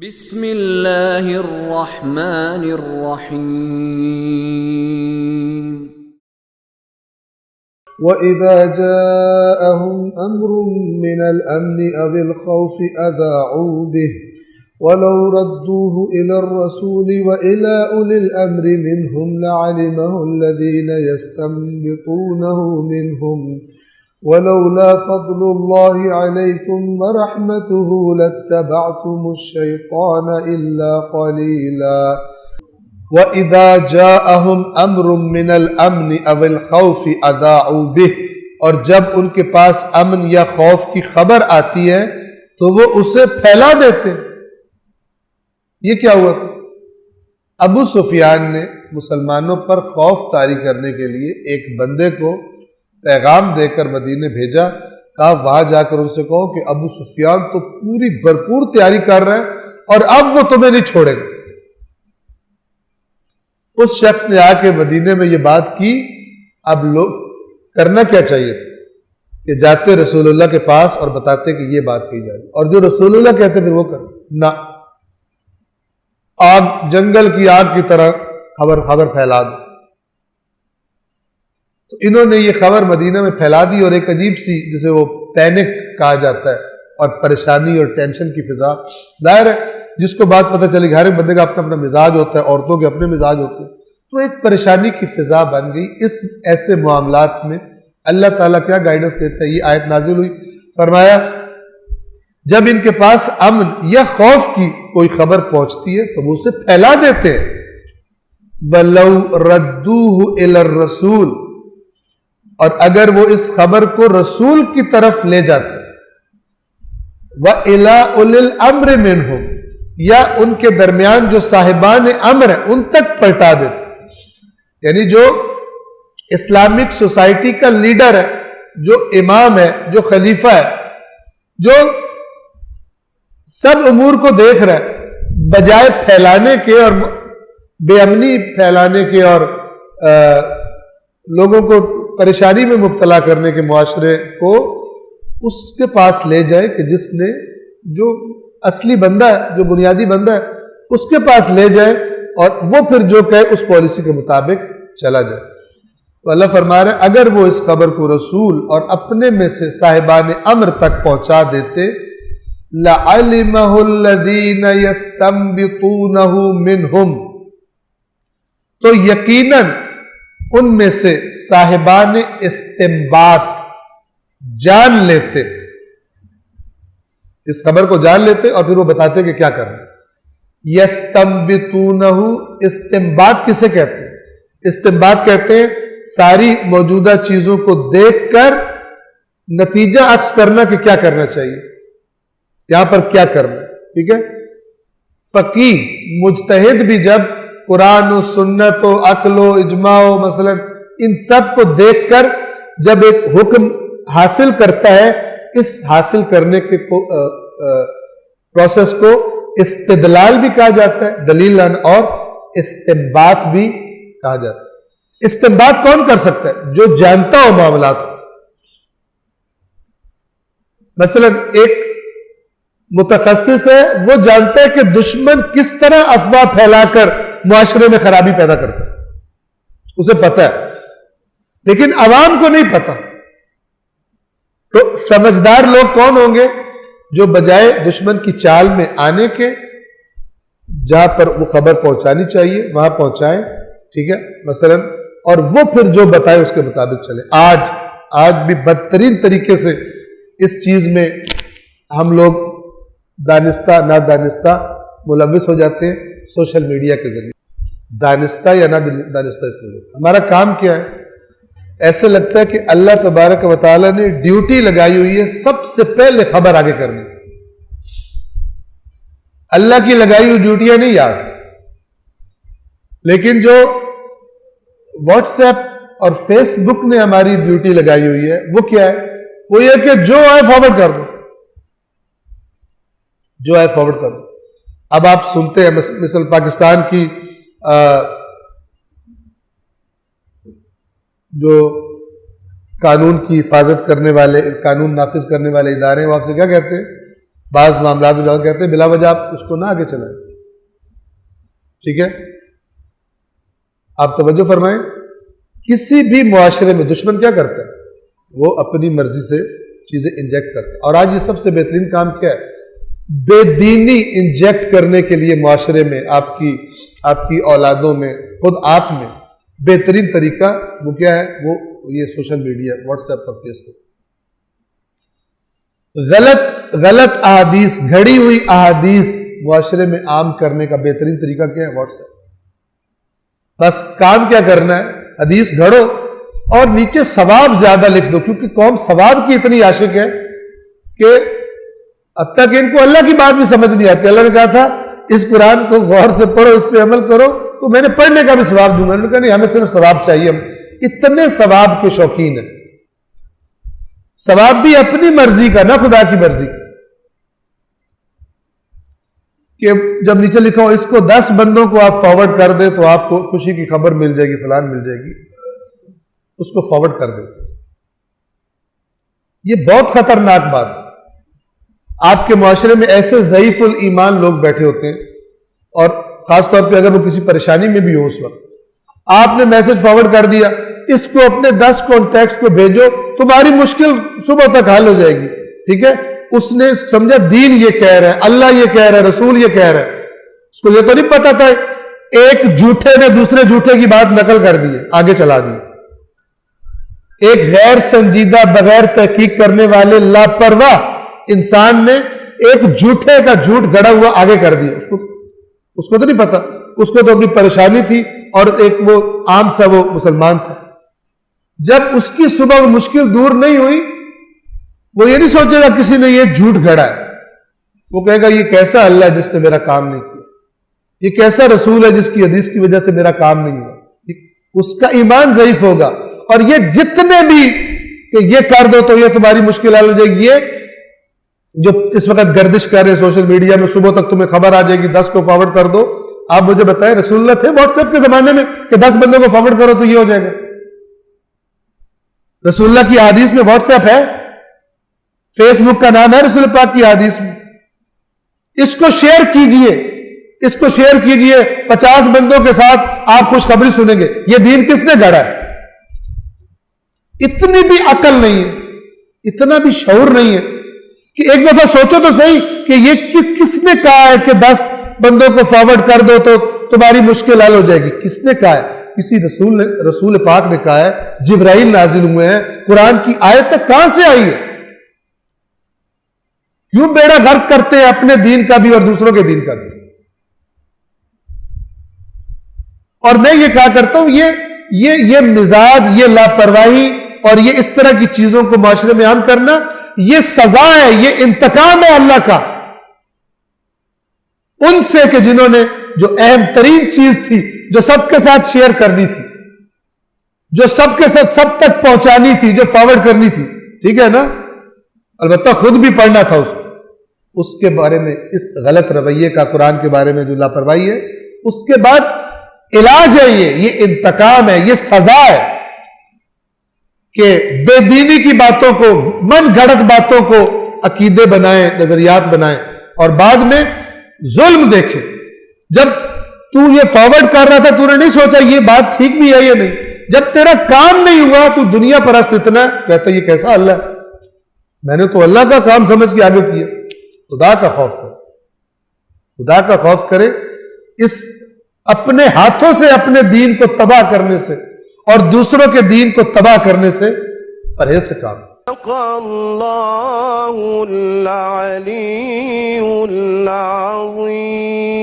بسم اللہ الرحمن الرحیم وَإِذَا جَاءَهُمْ أَمْرٌ مِّنَ الْأَمْنِ أَوِ الْخَوْفِ أَذَاعُوا بِهِ وَلَوْ رَدُّوهُ إِلَى الرَّسُولِ وَإِلَى أُولِي الْأَمْرِ مِنْهُمْ لَعَلِمَهُ الَّذِينَ يَسْتَنبِطُونَهُ مِنْهُمْ وَلَوْلَا فَضْلُ اللَّهِ عَلَيْكُمْ وَرَحْمَتُهُ لَاتَّبَعْتُمُ الشَّيْطَانَ إِلَّا قَلِيلًا وَإِذَا جَاءَهُمْ أَمْرٌ مِّنَ الْأَمْنِ أَوِ الْخَوْفِ أَذَاعُوا بِهِ اور جب ان کے پاس امن یا خوف کی خبر آتی ہے تو وہ اسے پھیلا دیتے. یہ کیا ہوا تھا؟ ابو سفیان نے مسلمانوں پر خوف طاری کرنے کے لیے ایک بندے کو پیغام دے کر مدینے بھیجا. کہا وہاں جا کر ان سے کہو کہ ابو سفیان تو پوری بھرپور تیاری کر رہا ہے اور اب وہ تمہیں نہیں چھوڑے گا. اس شخص نے آ کے مدینے میں یہ بات کی. اب لوگ کرنا کیا چاہیے تھا کہ جاتے رسول اللہ کے پاس اور بتاتے کہ یہ بات کی جائے اور جو رسول اللہ کہتے پھر وہ کرتے. نہ، آگ جنگل کی آگ کی طرح خبر پھیلا دی. تو انہوں نے یہ خبر مدینہ میں پھیلا دی اور ایک عجیب سی جسے وہ پینک کہا جاتا ہے اور پریشانی اور ٹینشن کی فضا. ظاہر ہے جس کو بات پتہ چلی ہر ایک بندے کا اپنا اپنا مزاج ہوتا ہے، عورتوں کے اپنے مزاج ہوتے ہیں، تو ایک پریشانی کی فضا بن گئی. اس ایسے معاملات میں اللہ تعالیٰ کیا گائیڈنس دیتا ہے؟ یہ آیت نازل ہوئی. فرمایا جب ان کے پاس امن یا خوف کی کوئی خبر پہنچتی ہے تو وہ اسے پھیلا دیتے ہیں. وَلَوْ رَدُّوهُ إِلَى الرَّسُولِ اور اگر وہ اس خبر کو رسول کی طرف لے جاتے، وَإِلَى أُولِي الْأَمْرِ مِنْهُمْ یا ان کے درمیان جو صاحبان امر ہیں ان تک پلٹا دیتے. یعنی جو اسلامک سوسائٹی کا لیڈر ہے، جو امام ہے، جو خلیفہ ہے، جو سب امور کو دیکھ رہا ہے، بجائے پھیلانے کے اور بے امنی پھیلانے کے اور لوگوں کو پریشانی میں مبتلا کرنے کے معاشرے کو اس کے پاس لے جائے کہ جس نے جو اصلی بندہ ہے، جو بنیادی بندہ ہے، اس کے پاس لے جائے اور وہ پھر جو کہے اس پالیسی کے مطابق چلا جائے. تو اللہ فرما رہے ہیں اگر وہ اس خبر کو رسول اور اپنے میں سے صاحبان امر تک پہنچا دیتے لَعَلِمَهُ الَّذِينَ يَسْتَنبِطُونَهُ مِنْهُمْ تو یقیناً ان میں سے صاحبان استنباط جان لیتے، اس خبر کو جان لیتے اور پھر وہ بتاتے کہ کیا کرنا. یستنبطونہ استنباط کسے کہتے ہیں؟ استنباط کہتے ہیں ساری موجودہ چیزوں کو دیکھ کر نتیجہ عکس کرنا کہ کیا کرنا چاہیے، یہاں پر کیا کرنا. ٹھیک ہے. فقیہ مجتہد بھی جب قرآن و سنت و عقل و اجماع و مثلا ان سب کو دیکھ کر جب ایک حکم حاصل کرتا ہے، اس حاصل کرنے کے پروسیس کو استدلال بھی کہا جاتا ہے، دلیل اور استنباط بھی کہا جاتا ہے. استنباط کون کر سکتا ہے؟ جو جانتا ہو معاملات کو. مثلا ایک متخصص ہے، وہ جانتا ہے کہ دشمن کس طرح افواہ پھیلا کر معاشرے میں خرابی پیدا کرتا ہے، اسے پتہ ہے، لیکن عوام کو نہیں پتہ. تو سمجھدار لوگ کون ہوں گے؟ جو بجائے دشمن کی چال میں آنے کے جہاں پر وہ خبر پہنچانی چاہیے وہاں پہنچائیں. ٹھیک ہے مثلا، اور وہ پھر جو بتائے اس کے مطابق چلے. آج بھی بدترین طریقے سے اس چیز میں ہم لوگ دانستہ نادانستہ ملوث ہو جاتے ہیں سوشل میڈیا کے ذریعے. دانستہ یا نادانستہ اس میں ہمارا کام کیا ہے؟ ایسے لگتا ہے کہ اللہ تبارک و تعالیٰ نے ڈیوٹی لگائی ہوئی ہے سب سے پہلے خبر آگے کرنی. اللہ کی لگائی ہوئی ڈیوٹیاں نہیں یاد، لیکن جو واٹس ایپ اور فیس بک نے ہماری ڈیوٹی لگائی ہوئی ہے وہ کیا ہے؟ وہ یہ کہ جو آئے فارورڈ کر دو، جو آئے فارورڈ کر دو. اب آپ سنتے ہیں مثلا پاکستان کی جو قانون کی حفاظت کرنے والے، قانون نافذ کرنے والے ادارے ہیں، وہ آپ سے کیا کہتے ہیں بعض معاملات میں لوگ کہتے ہیں بلا وجہ آپ اس کو نہ آگے چلائیں. ٹھیک ہے, آپ توجہ فرمائیں. کسی بھی معاشرے میں دشمن کیا کرتا ہے؟ وہ اپنی مرضی سے چیزیں انجیکٹ کرتا ہے. اور آج یہ سب سے بہترین کام کیا ہے؟ بے دینی انجیکٹ کرنے کے لیے معاشرے میں, آپ کی اولادوں میں, خود آپ میں بہترین طریقہ وہ کیا ہے؟ وہ یہ سوشل میڈیا, واٹس ایپ اور فیس بک. غلط احادیث, گھڑی ہوئی احادیث معاشرے میں عام کرنے کا بہترین طریقہ کیا ہے؟ What's app. بس کام کیا کرنا ہے؟ حدیث گھڑو اور نیچے ثواب زیادہ لکھ دو, کیونکہ قوم ثواب کی اتنی عاشق ہے کہ اب تک ان کو اللہ کی بات بھی سمجھ نہیں آتی. اللہ نے کہا تھا اس قرآن کو غور سے پڑھو, اس پہ عمل کرو تو میں نے پڑھنے کا بھی ثواب دوں گا. انہوں نے کہا نہیں, ہمیں صرف ثواب چاہیے, ہم اتنے ثواب کے شوقین ہیں. ثواب بھی اپنی مرضی کا, نہ خدا کی مرضی کا. کہ جب نیچے لکھا ہو اس کو 10 بندوں کو آپ فارورڈ کر دیں تو آپ کو خوشی کی خبر مل جائے گی, فلان مل جائے گی, اس کو فارورڈ کر دیں. یہ بہت خطرناک بات ہے. آپ کے معاشرے میں ایسے ضعیف الایمان لوگ بیٹھے ہوتے ہیں, اور خاص طور پہ اگر وہ کسی پریشانی میں بھی ہو, اس وقت آپ نے میسج فارورڈ کر دیا, اس کو اپنے 10 کانٹیکٹ کو بھیجو, تمہاری مشکل صبح تک حل ہو جائے گی. ٹھیک ہے, اس نے سمجھا دین یہ کہہ رہا ہے, اللہ یہ کہہ رہا ہے, رسول یہ کہہ رہا ہے. اس کو یہ تو نہیں پتا تھا ایک جھوٹے نے دوسرے جھوٹے کی بات نقل کر دی, آگے چلا دی. ایک غیر سنجیدہ, بغیر تحقیق کرنے والے لاپرواہ انسان نے ایک جھوٹے کا جھوٹ گڑا ہوا آگے کر دیا. اس کو تو نہیں پتا, اس کو تو اپنی پریشانی تھی, اور ایک وہ عام سا وہ مسلمان تھا. جب اس کی صبح وہ مشکل دور نہیں ہوئی, وہ یہ نہیں سوچے گا کسی نے یہ جھوٹ گھڑا ہے. وہ کہے گا یہ کیسا اللہ ہے جس نے میرا کام نہیں کیا, یہ کیسا رسول ہے جس کی حدیث کی وجہ سے میرا کام نہیں ہوا. اس کا ایمان ضعیف ہوگا. اور یہ جتنے بھی کہ یہ کر دو تو یہ تمہاری مشکل حل ہو جائے گی, یہ جو اس وقت گردش کر رہے سوشل میڈیا میں, صبح تک تمہیں خبر آ جائے گی, 10 کو فارورڈ کر دو. آپ مجھے بتائیں رسول اللہ تھے واٹس ایپ کے زمانے میں کہ 10 بندوں کو فارورڈ کرو تو یہ ہو جائے گا؟ رسول اللہ کی حدیث میں واٹس ایپ ہے, فیس بک کا نام ہے رسول پاک کی حدیث میں. اس کو شیئر کیجئے, اس کو شیئر کیجئے, 50 بندوں کے ساتھ آپ خوشخبری سنیں گے. یہ دین کس نے گھڑا ہے؟ اتنی بھی عقل نہیں ہے, اتنا بھی شعور نہیں ہے کہ ایک دفعہ سوچو تو صحیح کہ یہ کس نے کہا ہے کہ 10 بندوں کو فارورڈ کر دو تو تمہاری مشکل حل ہو جائے گی. کس نے کہا ہے؟ کسی رسول پاک نے کہا ہے, جبرائیل نازل ہوئے ہیں, قرآن کی آیت تک کہاں سے آئی ہے؟ کیوں بیڑا غرق کرتے ہیں اپنے دین کا بھی اور دوسروں کے دین کا بھی؟ اور میں یہ کہا کرتا ہوں یہ مزاج, یہ لاپرواہی اور یہ اس طرح کی چیزوں کو معاشرے میں عام کرنا, یہ سزا ہے, یہ انتقام ہے اللہ کا ان سے کہ جنہوں نے جو اہم ترین چیز تھی, جو سب کے ساتھ شیئر کرنی تھی, جو سب کے ساتھ سب تک پہنچانی تھی, جو فارورڈ کرنی تھی. ٹھیک ہے نا, البتہ خود بھی پڑھنا تھا اس کے بارے میں, اس غلط رویے کا قرآن کے بارے میں جو لاپرواہی ہے. اس کے بعد علاج ہے, یہ انتقام ہے, یہ سزا ہے کہ بے دینی کی باتوں کو, من گھڑت باتوں کو عقیدے بنائیں, نظریات بنائیں, اور بعد میں ظلم دیکھیں. جب تو یہ فارورڈ کر رہا تھا تو نے نہیں سوچا یہ بات ٹھیک بھی ہے یا نہیں. جب تیرا کام نہیں ہوا تو دنیا پرست اتنا کہتا یہ کیسا اللہ ہے, میں نے تو اللہ کا کام سمجھ کے آگے کیا. خدا کا خوف کرے, خدا کا خوف کرے. اس اپنے ہاتھوں سے اپنے دین کو تباہ کرنے سے اور دوسروں کے دین کو تباہ کرنے سے پرہیز سے کام. اللہ العلی العظیم.